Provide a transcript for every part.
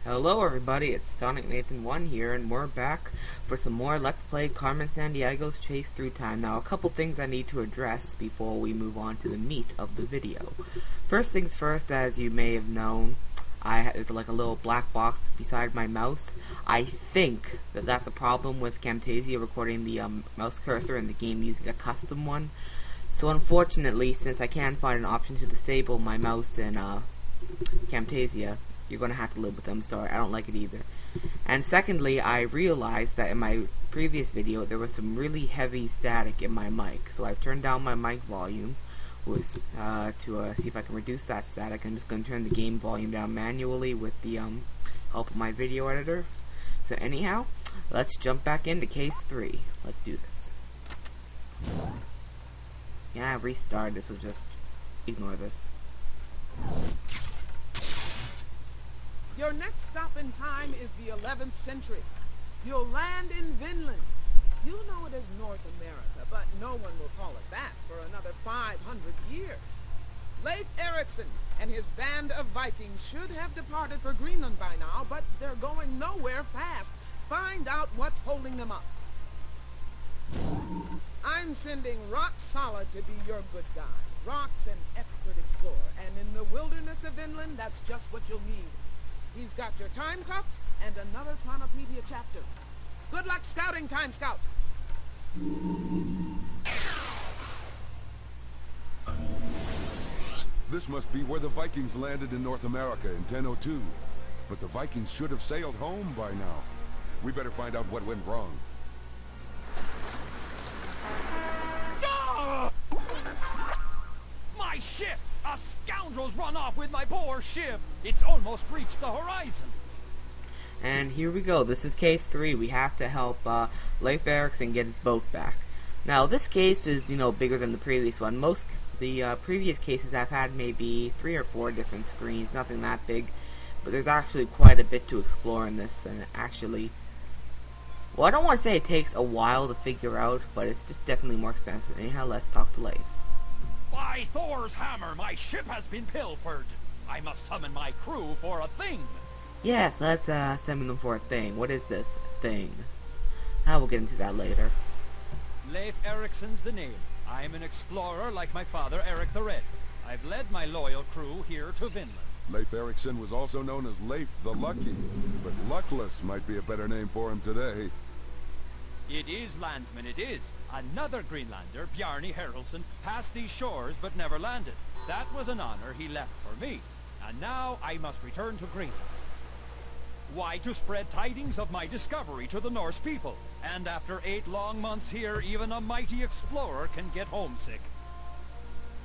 Hello everybody, it's Sonic Nathan 1 here, and we're back for some more Let's Play Carmen Sandiego's Chase Through Time. Now, a couple things I need to address before we move on to the meat of the video. First things first, as you may have known, there's like a little black box beside my mouse. I think that that's a problem with Camtasia recording the mouse cursor in the game using a custom one. So unfortunately, since I can't find an option to disable my mouse in Camtasia, you're going to have to live with them. Sorry, I don't like it either. And secondly, I realized that in my previous video there was some really heavy static in my mic. So I've turned down my mic volume to see if I can reduce that static. I'm just going to turn the game volume down manually with the help of my video editor. So anyhow, let's jump back into case 3. Let's do this. Yeah, restart. This will just ignore this. Your next stop in time is the 11th century. You'll land in Vinland. You know it as North America, but no one will call it that for another 500 years. Leif Erikson and his band of Vikings should have departed for Greenland by now, but they're going nowhere fast. Find out what's holding them up. I'm sending Rock Solid to be your good guide. Rock's an expert explorer, and in the wilderness of Vinland, that's just what you'll need. He's got your time cuffs and another Planopedia chapter. Good luck scouting, Time Scout! This must be where the Vikings landed in North America in 1002. But the Vikings should have sailed home by now. We better find out what went wrong. Ah! My ship! A scoundrel's run off with my poor ship! It's almost reached the horizon! And here we go. This is case 3. We have to help Leif Erikson get his boat back. Now, this case is, bigger than the previous one. Most the previous cases I've had maybe 3 or 4 different screens. Nothing that big. But there's actually quite a bit to explore in this. And actually, well, I don't want to say it takes a while to figure out, but it's just definitely more expensive. Anyhow, let's talk to Leif. By Thor's hammer, my ship has been pilfered. I must summon my crew for a thing. Yes, let's summon them for a thing. What is this thing? We'll get into that later. Leif Erikson's the name. I'm an explorer like my father, Eric the Red. I've led my loyal crew here to Vinland. Leif Erikson was also known as Leif the Lucky, but Luckless might be a better name for him today. It is, landsman, it is. Another Greenlander, Bjarni Haraldsson, passed these shores but never landed. That was an honor he left for me. And now I must return to Greenland. Why, to spread tidings of my discovery to the Norse people. And after 8 long months here, even a mighty explorer can get homesick.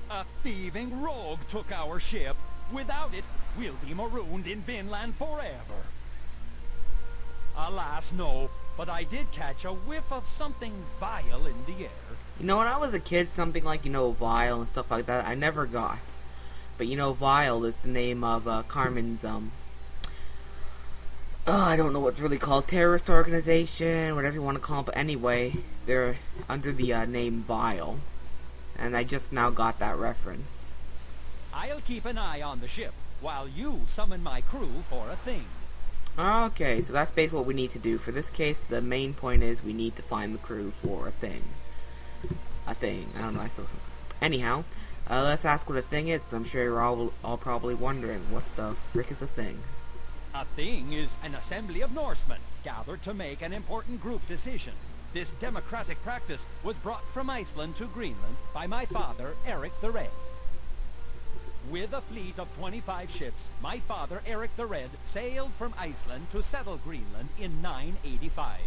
A thieving rogue took our ship. Without it, we'll be marooned in Vinland forever. Alas, no. But I did catch a whiff of something vile in the air. When I was a kid, something like, vile and stuff like that, I never got. But, vile is the name of Carmen's, I don't know what it's really called, terrorist organization, whatever you want to call it, but anyway, they're under the name Vile. And I just now got that reference. I'll keep an eye on the ship, while you summon my crew for a thing. Okay, so that's basically what we need to do. For this case, the main point is we need to find the crew for a thing. A thing. I don't know, I still... Anyhow, let's ask what a thing is. I'm sure you're all probably wondering, what the frick is a thing? A thing is an assembly of Norsemen, gathered to make an important group decision. This democratic practice was brought from Iceland to Greenland by my father, Eric the Red. With a fleet of 25 ships, my father, Eric the Red, sailed from Iceland to settle Greenland in 985.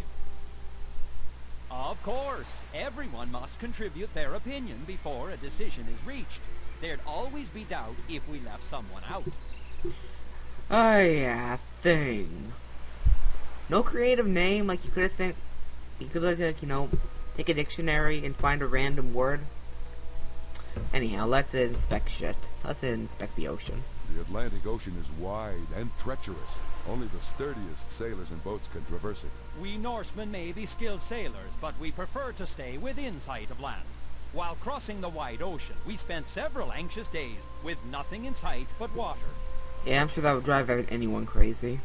Of course, everyone must contribute their opinion before a decision is reached. There'd always be doubt if we left someone out. Oh yeah, thing. No creative name, like you could have you could like, take a dictionary and find a random word. Anyhow, let's inspect shit. Let's inspect the ocean. The Atlantic Ocean is wide and treacherous. Only the sturdiest sailors and boats can traverse it. We Norsemen may be skilled sailors, but we prefer to stay within sight of land. While crossing the wide ocean, we spent several anxious days with nothing in sight but water. Yeah, I'm sure that would drive anyone crazy.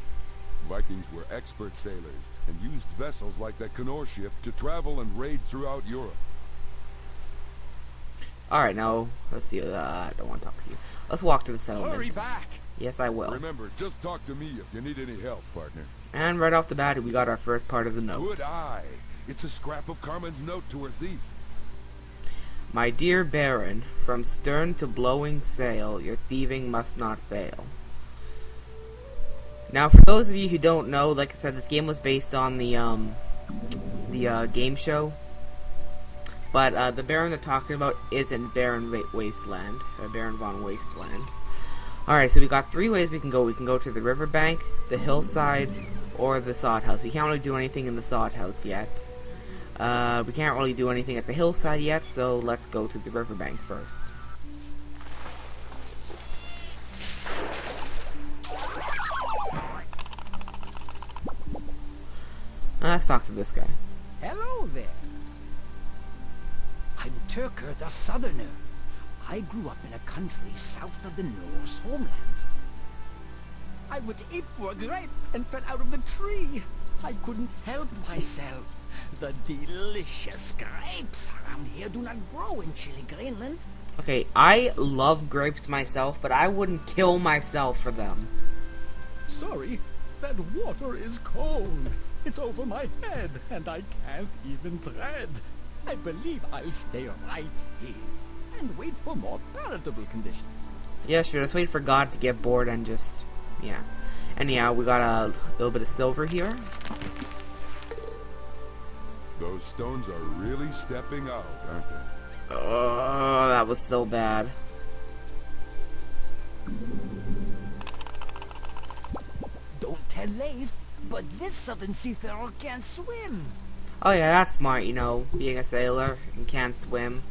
Vikings were expert sailors and used vessels like that Canoe ship to travel and raid throughout Europe. Alright, now, let's see. I don't want to talk to you. Let's walk to the settlement. Hurry back! Yes, I will. Remember, just talk to me if you need any help, partner. And right off the bat, we got our first part of the note. Good eye. It's a scrap of Carmen's note to her thief. My dear Baron, from stern to blowing sail, your thieving must not fail. Now, for those of you who don't know, like I said, this game was based on the game show. But the Baron they're talking about isn't Baron Wasteland, or Baron von Wasteland. Alright, so we got 3 ways we can go. We can go to the Riverbank, the hillside, or the sod house. We can't really do anything in the sod house yet. We can't really do anything at the hillside yet, so let's go to the Riverbank first. Let's talk to this guy. Hello there. I'm Turker the Southerner. I grew up in a country south of the Norse homeland. I would ape for a grape and fell out of the tree. I couldn't help myself. The delicious grapes around here do not grow in chilly Greenland. Okay, I love grapes myself, but I wouldn't kill myself for them. Sorry, that water is cold. It's over my head, and I can't even tread. I believe I'll stay right here and wait for more palatable conditions. Yeah, sure. Just wait for God to get bored and just, yeah. Anyhow, we got a little bit of silver here. Those stones are really stepping out, aren't they? Oh, that was so bad. Don't tell Leif, but this southern seafarer can't swim. Oh yeah, that's smart, you know, being a sailor and can't swim.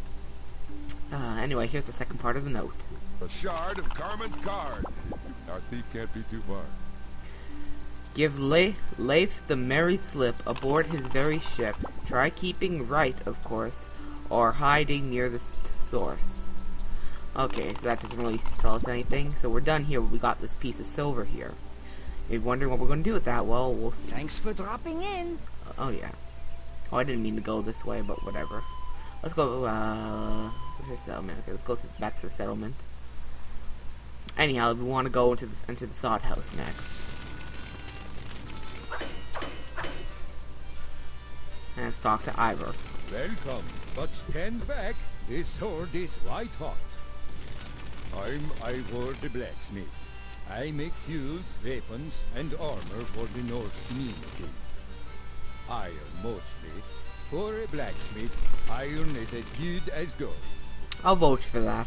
Anyway, here's the second part of the note. A shard of Carmen's card. Our thief can't be too far. Give Leif the merry slip aboard his very ship. Try keeping right, of course, or hiding near the source. Okay, so that doesn't really tell us anything. So we're done here. We got this piece of silver here. You're wondering what we're going to do with that? Well, we'll see. Thanks for dropping in. Oh, yeah. Oh, I didn't mean to go this way, but whatever. Let's go, where's the settlement? Okay, let's go back to the settlement. Anyhow, we want to go into the sod house next. And let's talk to Ivor. Welcome, but stand back. This sword is white hot. I'm Ivor the Blacksmith. I make tools, weapons, and armor for the Norse community. Iron mostly. For a blacksmith, iron is as good as gold. I'll vote for that.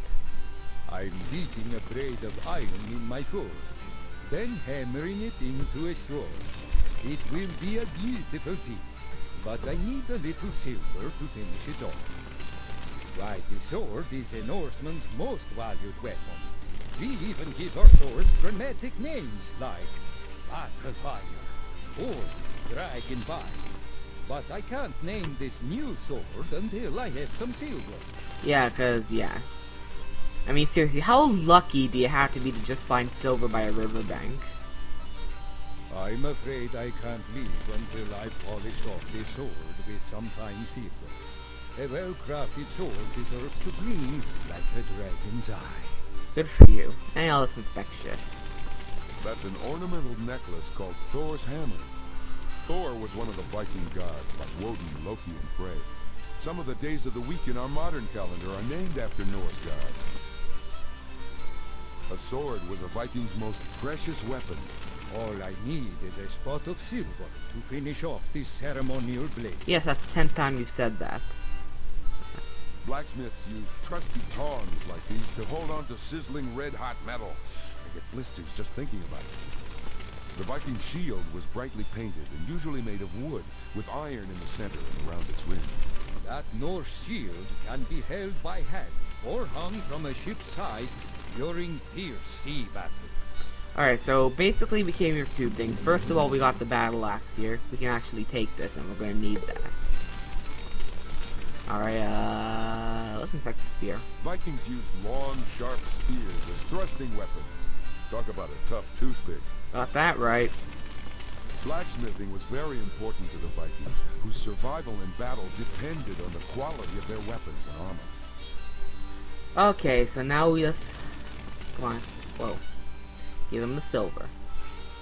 I'm beating a braid of iron in my forge, then hammering it into a sword. It will be a beautiful piece, but I need a little silver to finish it off. Why, the sword is a Norseman's most valued weapon. We even give our swords dramatic names like Battlefire or Dragonbite. But I can't name this new sword until I have some silver. Yeah, yeah. I mean, seriously, how lucky do you have to be to just find silver by a riverbank? I'm afraid I can't leave until I've polished off this sword with some fine silver. A well-crafted sword deserves to gleam like a dragon's eye. Good for you. And I'll listen spec shit. That's an ornamental necklace called Thor's hammer. Thor was one of the Viking gods, like Woden, Loki, and Frey. Some of the days of the week in our modern calendar are named after Norse gods. A sword was a Viking's most precious weapon. All I need is a spot of silver to finish off this ceremonial blade. Yes, that's the 10th time you've said that. Blacksmiths used trusty tongs like these to hold on to sizzling red-hot metal. I get blisters just thinking about it. The Viking shield was brightly painted and usually made of wood, with iron in the center and around its rim. That Norse shield can be held by hand or hung from a ship's side during fierce sea battles. Alright, so basically we came here for 2 things. First of all, we got the battle axe here. We can actually take this, and we're going to need that. Alright, let's infect the spear. Vikings used long, sharp spears as thrusting weapons. Talk about a tough toothpick. Got that right. Blacksmithing was very important to the Vikings, whose survival in battle depended on the quality of their weapons and armor. Okay, so now we just... Come on. Whoa. Give him the silver.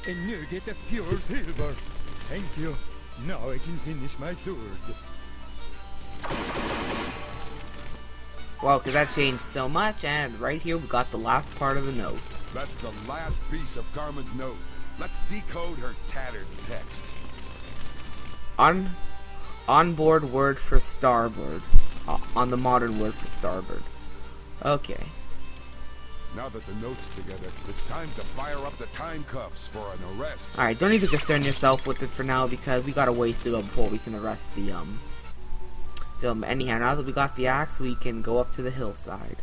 A nugget of pure silver. Thank you. Now I can finish my sword. Wow, because that changed so much, and right here we got the last part of the note. That's the last piece of Carmen's note. Let's decode her tattered text. Onboard word for starboard. On the modern word for starboard. Okay. Now that the note's together, it's time to fire up the time cuffs for an arrest. Alright, don't even concern yourself with it for now because we got a ways to go before we can arrest the film. Anyhow, now that we got the axe, we can go up to the hillside.